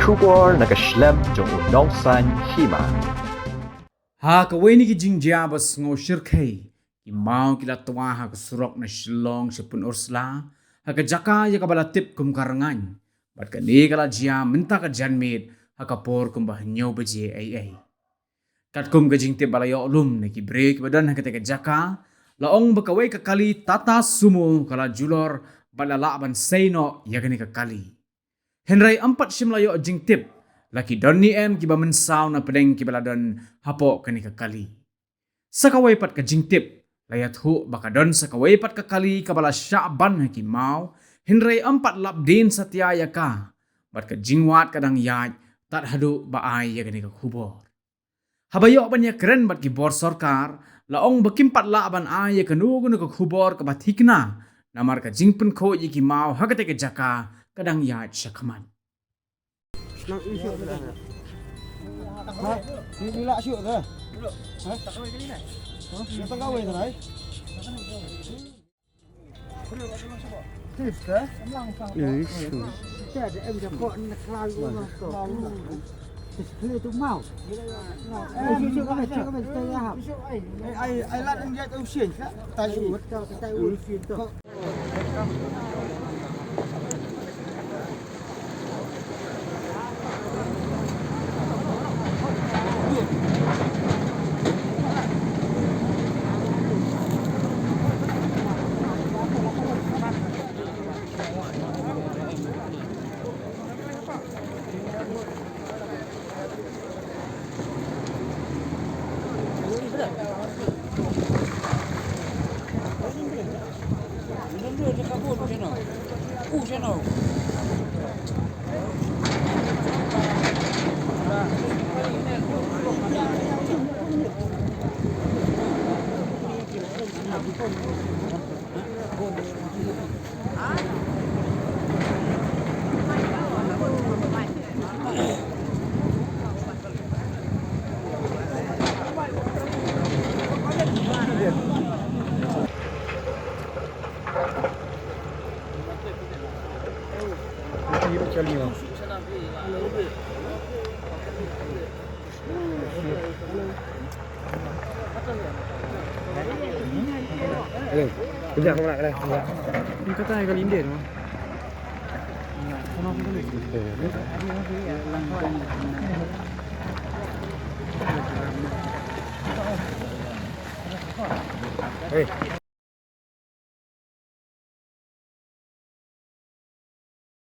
Shubor na kashlem jong unongsan hima. Ha kawai ni kijing jabas ngo shirkei ki mau kila tua ha surok na shilong sepun ursla ha ka jaka ya ka balatip kum karangan bat ka ni kala jia menta ka janmit ha ka por kum bah nyo beje ai kat kum ka jing tip balayo lum na ki break badan ha ka te ka jaka laong bakawai ka kali tata sumu kala julor balala ban seino ya ka ni ka kali Henry empat simlayo jing tip laki donni em kiba mensau na pedeng kiba ladon hapo kani kali. Sakawai pat ka jing tip layat hu baka don sakawai pat kali kabala Sya'ban haki mau Henry empat lap din satiaya ka bat ka jingwat kadang yaj tat hadu baai ya kani kubor. Habayo ban ya keren bat ki bor sorkar laong bakimpat la ban ai ya kanu gunu ka kubor ka bathikna namar ka jingpen ko yiki mau hagate ka jaka kadang yaj syakaman. Nak isu dah. Ha? Ni lak syuk dah. Ha? Tak kawin kali ni. Ha? Tak kawin dah. Tis ke? Isu. Kita ada ada kok nak lalu nak kok. Sekali tu mau. Isu kau mesti saya hap. Ai lat dia tu usin ke? Tai u. Tai u usin tu. Kejap kau nak kena. Ini kata ai kali India tu. Hey.